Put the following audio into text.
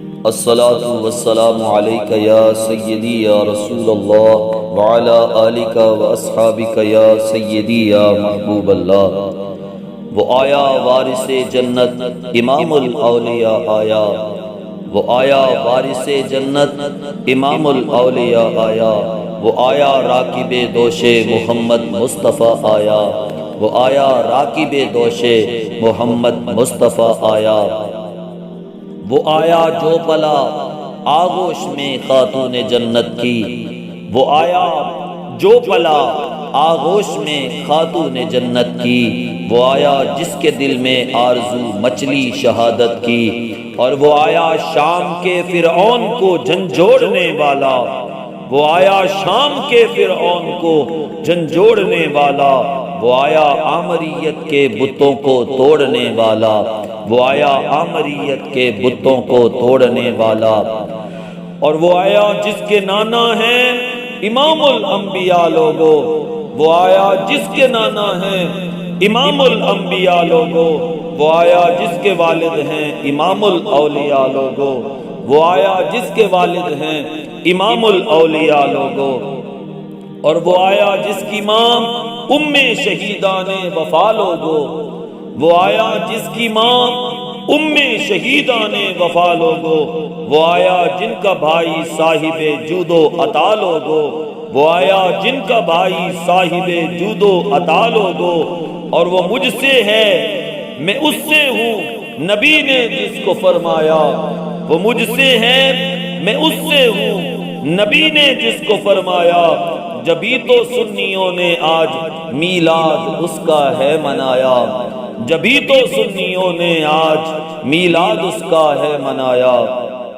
الصلاة والسلام عليك يا سيدي يا رسول الله وعلى آلك وأصحابك يا سيدي يا محبوب اللہ۔ وہ آیا وارث جنت امام الاولیاء آیا، وہ آیا وارث جنت امام الاولیاء آیا، وہ آیا راکب دوش محمد مصطفیٰ آیا، وہ آیا راکب دوش محمد مصطفیٰ آیا، وہ آیا جو پلا آغوش میں خاتون جنت کی، وہ آیا جو پلا آغوش میں خاتون جنت کی، وہ آیا جس کے دل میں آرزو مچلی شہادت کی، اور وہ آیا شام کے فرعون کو جھنجھوڑنے والا، وہ آیا شام کے فرعون کو جھنجھوڑنے والا، وہ آیا آمریت کے بتوں کو توڑنے والا، وہ آیا آمریت کے بتوں کو توڑنے والا، اور وہ آیا جس کے نانا ہیں امام الانبیاء لوگو، وہ آیا جس کے نانا ہیں امام الانبیاء لوگو، وہ آیا جس کے والد ہیں امام الاولیاء لوگو، وہ آیا جس کے والد ہیں امام الاولیاء لوگو، اور وہ آیا جس کی ماں ام شہیدان وفا لوگو، وہ آیا جس کی ماں ام شہیدان وفا لوگو، وہ آیا جن کا بھائی صاحب جود و عطا لوگو، وہ آیا جن کا بھائی صاحب جود و عطا لوگو، اور وہ مجھ سے ہے میں اس سے ہوں نبی نے جس کو فرمایا، وہ مجھ سے ہے میں اس سے ہوں نبی نے جس کو فرمایا، جبھی تو سنیوں نے آج میلاد اس کا ہے منایا، جبھی تو سنیوں نے آج میلاد اس کا ہے منایا۔